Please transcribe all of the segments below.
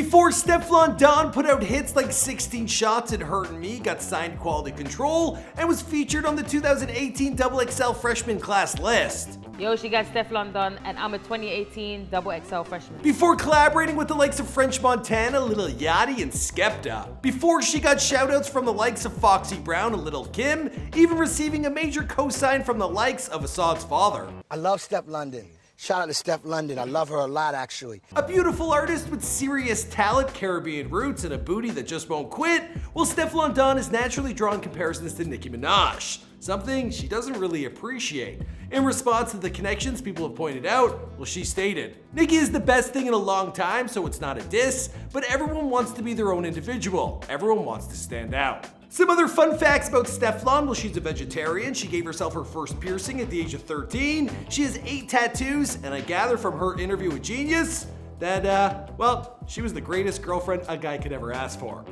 Before Stefflon Don put out hits like 16 Shots and Hurtin' Me, got signed to Quality Control, and was featured on the 2018 XXL freshman class list. Yo, she got Stefflon Don, and I'm a 2018 XXL freshman. Before collaborating with the likes of French Montana, Lil Yachty, and Skepta. Before she got shoutouts from the likes of Foxy Brown and Lil Kim, even receiving a major co-sign from the likes of Assad's father. I love Stefflon Don. Shout out to Stefflon Don. I love her a lot, actually. A beautiful artist with serious talent, Caribbean roots, and a booty that just won't quit, well, Stefflon Don is naturally drawing comparisons to Nicki Minaj, something she doesn't really appreciate. In response to the connections people have pointed out, well, she stated, "Nicki is the best thing in a long time, so it's not a diss, but everyone wants to be their own individual. Everyone wants to stand out." Some other fun facts about Stefflon: well, she's a vegetarian. She gave herself her first piercing at the age of 13. She has 8 tattoos, and I gather from her interview with Genius that, well, she was the greatest girlfriend a guy could ever ask for.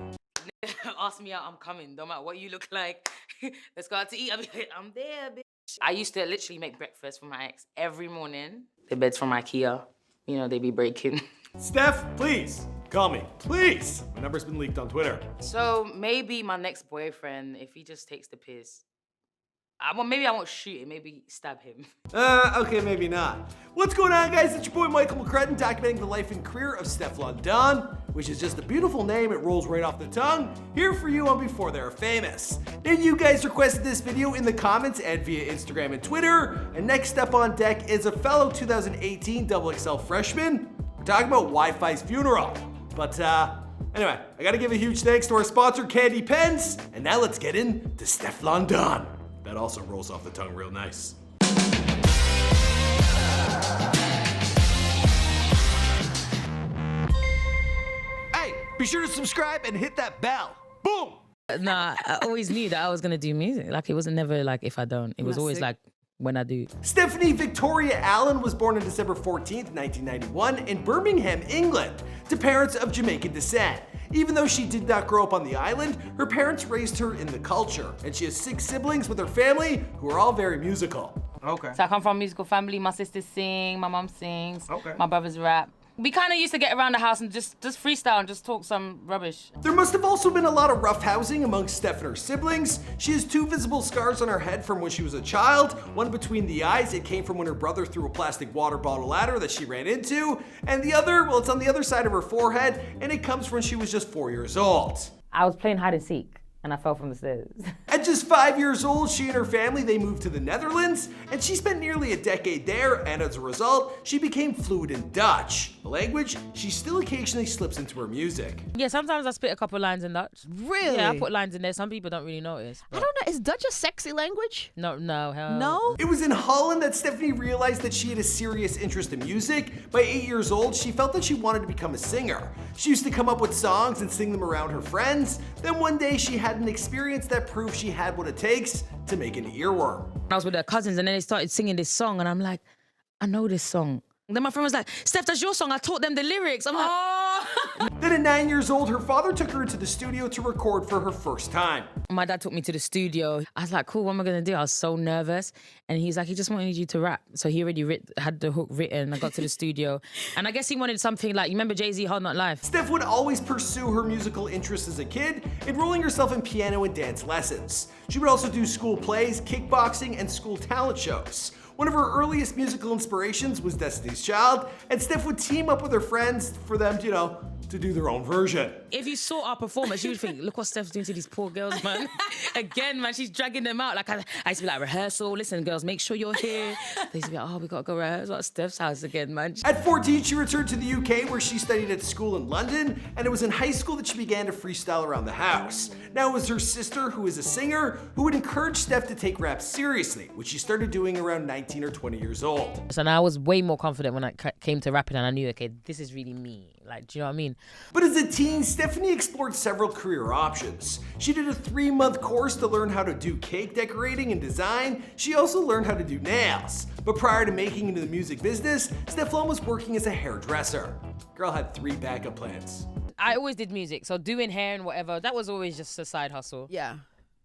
Ask me out, I'm coming. Don't matter what you look like. Let's go out to eat. I'm there, bitch. I used to literally make breakfast for my ex every morning. The beds from IKEA, you know, they be breaking. Steph, please, call me, please. My number's been leaked on Twitter. So maybe my next boyfriend, if he just takes the piss, maybe I won't shoot him, maybe stab him. Okay, maybe not. What's going on, guys? It's your boy Michael McCrudden, documenting the life and career of Stefflon Don, which is just a beautiful name. It rolls right off the tongue. Here for you on Before They're Famous. Now, you guys requested this video in the comments and via Instagram and Twitter. And next up on deck is a fellow 2018 XXL freshman. We're talking about Wi-Fi's funeral. But anyway, I gotta give a huge thanks to our sponsor, Candy Pens. And now let's get into Stefflon Don. That also rolls off the tongue real nice. Hey, be sure to subscribe and hit that bell. Boom! Nah, I always knew that I was gonna do music. Like, it wasn't never like if I don't. It was always like when I do. Stephanie Victoria Allen was born on December 14th, 1991 in Birmingham, England, to parents of Jamaican descent. Even though she did not grow up on the island, her parents raised her in the culture, and she has 6 siblings with her family who are all very musical. Okay. So I come from a musical family. My sisters sing, my mom sings, Okay. my brothers rap. We kind of used to get around the house and just freestyle and just talk some rubbish. There must have also been a lot of roughhousing amongst Steph and her siblings. She has 2 visible scars on her head from when she was a child, one between the eyes. It came from when her brother threw a plastic water bottle at her that she ran into, and the other, well, it's on the other side of her forehead, and it comes from when she was just 4 years old. I was playing hide and seek and I fell from the stairs. At just 5 years old, she and her family, they moved to the Netherlands, and she spent nearly a decade there, and as a result, she became fluent in Dutch, a language she still occasionally slips into her music. Yeah, sometimes I spit a couple lines in Dutch. Really? Yeah, I put lines in there. Some people don't really notice. I don't know. Is Dutch a sexy language? No, hell No? It was in Holland that Stephanie realized that she had a serious interest in music. By 8 years old, she felt that she wanted to become a singer. She used to come up with songs and sing them around her friends. Then one day she had an experience that proved she had what it takes to make an earworm. I was with her cousins and then they started singing this song and I'm like, I know this song. Then my friend was like, Steph, that's your song. I taught them the lyrics. I'm like, oh. Then at 9 years old, her father took her into the studio to record for her first time. My dad took me to the studio. I was like, cool, what am I gonna do? I was so nervous. And he's like, he just wanted you to rap. So he already had the hook written. I got to the studio. And I guess he wanted something like, you remember Jay-Z, Hard Knock Life? Steph would always pursue her musical interests as a kid, enrolling herself in piano and dance lessons. She would also do school plays, kickboxing, and school talent shows. One of her earliest musical inspirations was Destiny's Child, and Steph would team up with her friends for them, you know, to do their own version. If you saw our performance, you would think, look what Steph's doing to these poor girls, man. Again, man, she's dragging them out. Like, I used to be like, rehearsal, listen, girls, make sure you're here. They used to be like, oh, we gotta go rehearse at Steph's house again, man. At 14, she returned to the UK where she studied at school in London, and it was in high school that she began to freestyle around the house. Now it was her sister, who is a singer, who would encourage Steph to take rap seriously, which she started doing around 19 or 20 years old. So now I was way more confident when I came to rapping and I knew, okay, this is really me. Like, do you know what I mean? But as a teen, Stephanie explored several career options. She did a 3-month course to learn how to do cake decorating and design. She also learned how to do nails. But prior to making it into the music business, Stefflon was working as a hairdresser. Girl had 3 backup plans. I always did music, so doing hair and whatever, that was always just a side hustle. Yeah.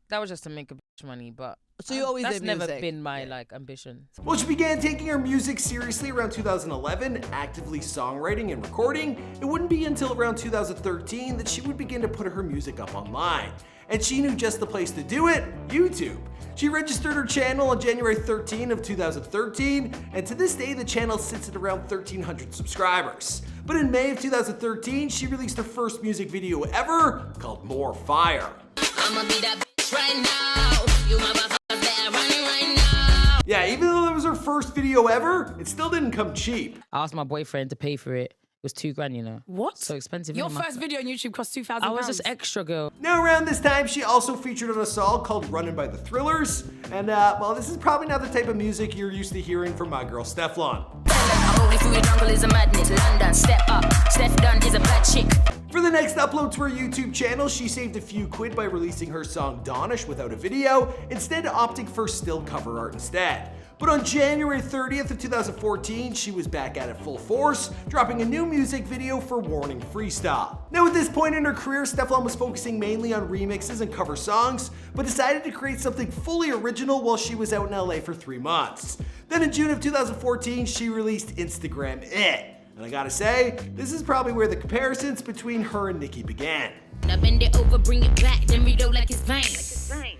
That was just to make a bitch money, but So you always That's did never music. been my like ambition. Well, she began taking her music seriously around 2011, actively songwriting and recording. It wouldn't be until around 2013 that she would begin to put her music up online. And she knew just the place to do it, YouTube. She registered her channel on January 13 of 2013, and to this day the channel sits at around 1,300 subscribers. But in May of 2013, she released her first music video ever called More Fire. I'ma be that bitch right now. You motherfuckers that are running right now. Yeah, even though that was her first video ever, it still didn't come cheap. I asked my boyfriend to pay for it. It was $2,000, you know. What? So expensive. Your innit, man? first video on YouTube cost £2,000. I was just extra girl. Now around this time, she also featured on a song called Runnin' by the Thrillers. And well, this is probably not the type of music you're used to hearing from my girl Stefflon. I'm rolling through the jungle is a madness. London, step up. Stefflon Don is a bad chick. For the next upload to her YouTube channel, she saved a few quid by releasing her song Donish without a video, instead opting for still cover art instead. But on January 30th of 2014, she was back at it full force, dropping a new music video for Warning Freestyle. Now at this point in her career, Stefflon was focusing mainly on remixes and cover songs, but decided to create something fully original while she was out in LA for 3 months. Then in June of 2014, she released Instagram It. And I gotta say, this is probably where the comparisons between her and Nicki began. Now bend it over, bring it back, then reload like it's vain.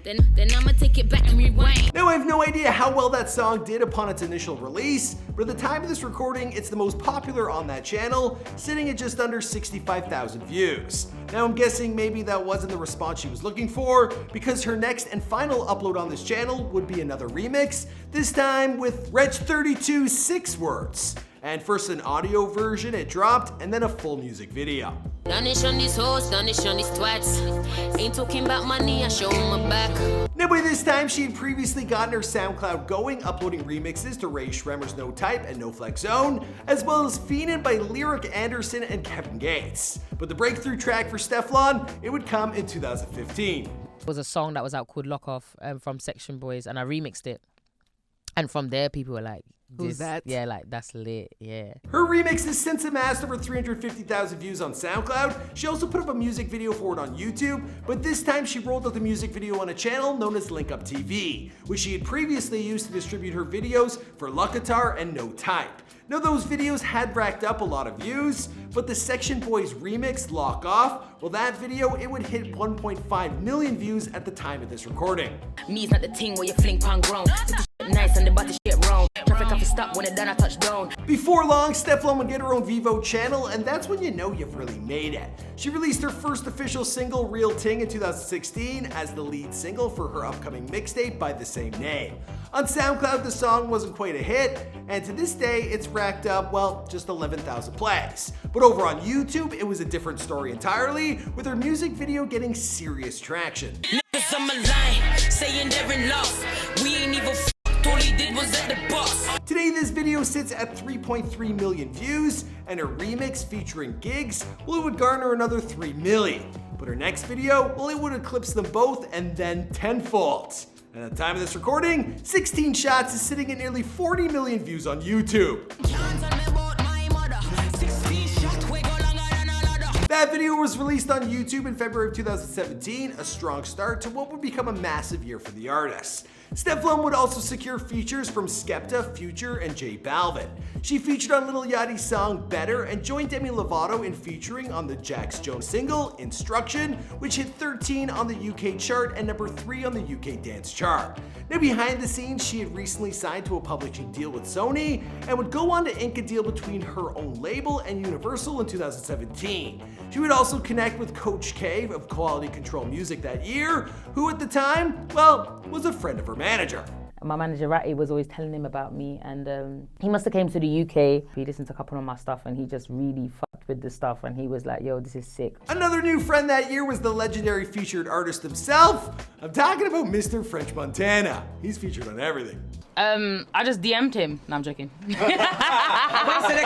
Then I'ma take it back and rewind. Now I have no idea how well that song did upon its initial release, but at the time of this recording, it's the most popular on that channel, sitting at just under 65,000 views. Now I'm guessing maybe that wasn't the response she was looking for, because her next and final upload on this channel would be another remix, this time with Wretch 32 6 words. And first an audio version, it dropped, and then a full music video. Donish on these hoes, donish on these twats. Ain't talking about money, I show 'em my back. Now by this time, she had previously gotten her SoundCloud going, uploading remixes to Ray Shremmer's No Type and No Flex Zone, as well as Fiendin' by Lyric Anderson and Kevin Gates. But the breakthrough track for Stefflon, it would come in 2015. It was a song that was out called Lock Off from Section Boys, and I remixed it. And from there, people were like, Who's that? Yeah, like, that's lit, yeah. Her remix has since amassed over 350,000 views on SoundCloud. She also put up a music video for it on YouTube, but this time she rolled out the music video on a channel known as Link Up TV, which she had previously used to distribute her videos for Lucatar and No Type. Now those videos had racked up a lot of views, but the Section Boys remix, Lock Off, well that video, it would hit 1.5 million views at the time of this recording. Me's not the ting where you fling pan grown. Nice and the body shit wrong. Traffic have to stop when it done I touch down. Before long, Stefflon would get her own Vivo channel, and that's when you know you've really made it. She released her first official single, Real Ting, in 2016 as the lead single for her upcoming mixtape by the same name. On SoundCloud, the song wasn't quite a hit, and to this day, it's racked up, well, just 11,000 plays. But over on YouTube, it was a different story entirely, with her music video getting serious traction. Niggas on my line, saying they're in love. We ain't even all he did was at the boss. Today, this video sits at 3.3 million views, and her remix featuring Gigs, well, it would garner another 3 million. But her next video, well, it would eclipse them both and then tenfold. And at the time of this recording, 16 Shots is sitting at nearly 40 million views on YouTube. That video was released on YouTube in February of 2017, a strong start to what would become a massive year for the artist. Stefflon would also secure features from Skepta, Future, and J Balvin. She featured on Lil Yachty's song Better and joined Demi Lovato in featuring on the Jax Jones single Instruction, which hit 13 on the UK chart and number 3 on the UK dance chart. Now behind the scenes, she had recently signed to a publishing deal with Sony and would go on to ink a deal between her own label and Universal in 2017. She would also connect with Coach K of Quality Control Music that year, who at the time, well, was a friend of her manager. My manager Ratty was always telling him about me, and he must have came to the UK. He listened to a couple of my stuff, and he just really fucked with the stuff, and he was like, yo, this is sick. Another new friend that year was the legendary featured artist himself. I'm talking about Mr. French Montana. He's featured on everything. I just DM'd him. No, I'm joking.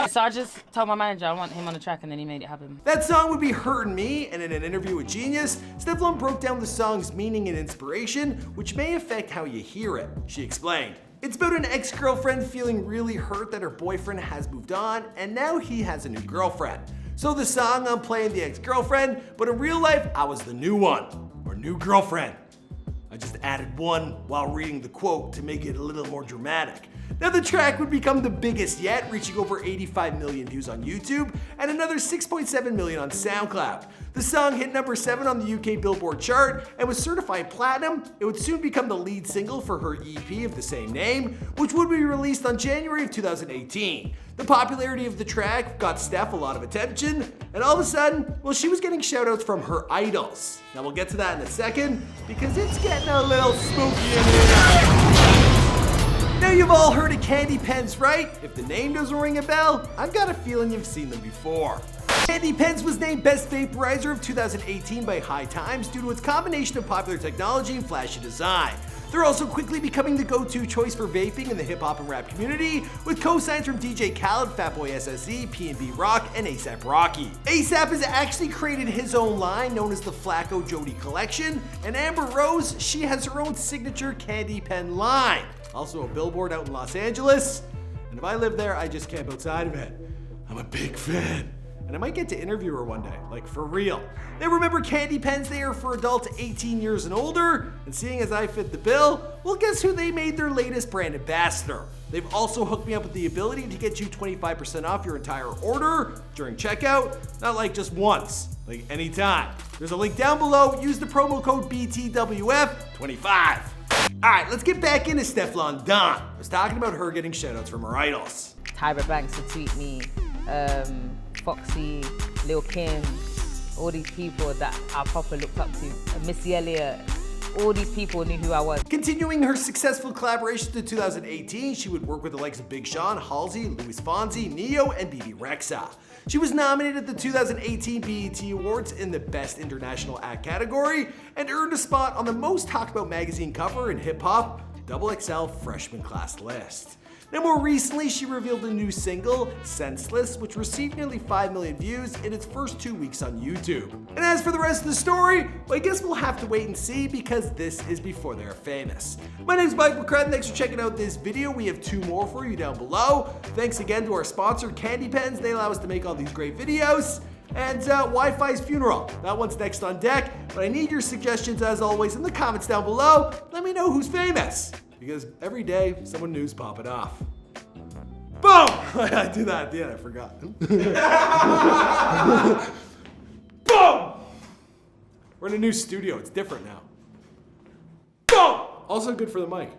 So I just told my manager I want him on the track, and then he made it happen. That song would be Hurtin' Me, and in an interview with Genius, Stefflon broke down the song's meaning and inspiration, which may affect how you hear it. She explained, "It's about an ex-girlfriend feeling really hurt that her boyfriend has moved on, and now he has a new girlfriend. So the song, I'm playing the ex-girlfriend, but in real life, I was the new one, or new girlfriend." I just added one while reading the quote to make it a little more dramatic. Now the track would become the biggest yet, reaching over 85 million views on YouTube and another 6.7 million on SoundCloud. The song hit number 7 on the UK Billboard chart and was certified platinum. It would soon become the lead single for her EP of the same name, which would be released on January of 2018. The popularity of the track got Steph a lot of attention, and all of a sudden, well, she was getting shoutouts from her idols. Now we'll get to that in a second, because it's getting a little spooky in here. Now you've all heard of candy pens, right? If the name doesn't ring a bell, I've got a feeling you've seen them before. Candy Pens was named Best Vaporizer of 2018 by High Times due to its combination of popular technology and flashy design. They're also quickly becoming the go-to choice for vaping in the hip-hop and rap community, with co-signs from DJ Khaled, Fatboy SSE, P&B Rock, and A$AP Rocky. A$AP has actually created his own line known as the Flacco Jody Collection, and Amber Rose, she has her own signature candy pen line. Also a billboard out in Los Angeles, and if I live there, I just camp outside of it. I'm a big fan. And I might get to interview her one day, like for real. Now remember, candy pens, they are for adults 18 years and older, and seeing as I fit the bill, well, guess who they made their latest brand ambassador? They've also hooked me up with the ability to get you 25% off your entire order during checkout, not like just once, like anytime. There's a link down below, use the promo code BTWF25. Alright, let's get back into Stefflon Don. I was talking about her getting shoutouts from her idols. Tyra Banks would tweet me, Foxy, Lil Kim, all these people that I proper looked up to, Missy Elliott, all these people knew who I was. Continuing her successful collaborations in 2018, she would work with the likes of Big Sean, Halsey, Louis Fonsi, Neo, and BB Rexa. She was nominated at the 2018 BET Awards in the Best International Act category and earned a spot on the most talked about magazine cover in hip-hop, XXL freshman class list. Now more recently, she revealed a new single, Senseless, which received nearly 5 million views in its first 2 weeks on YouTube. And as for the rest of the story, well, I guess we'll have to wait and see because this is before they're famous. My name's Mike McCrudden, thanks for checking out this video. We have 2 more for you down below. Thanks again to our sponsor, Candy Pens. They allow us to make all these great videos. And Wi-Fi's funeral, that one's next on deck. But I need your suggestions as always in the comments down below. Let me know who's famous. Because every day, someone new's popping off. Boom! I do that at the end, I forgot. Boom! We're in a new studio, it's different now. Boom! Also good for the mic.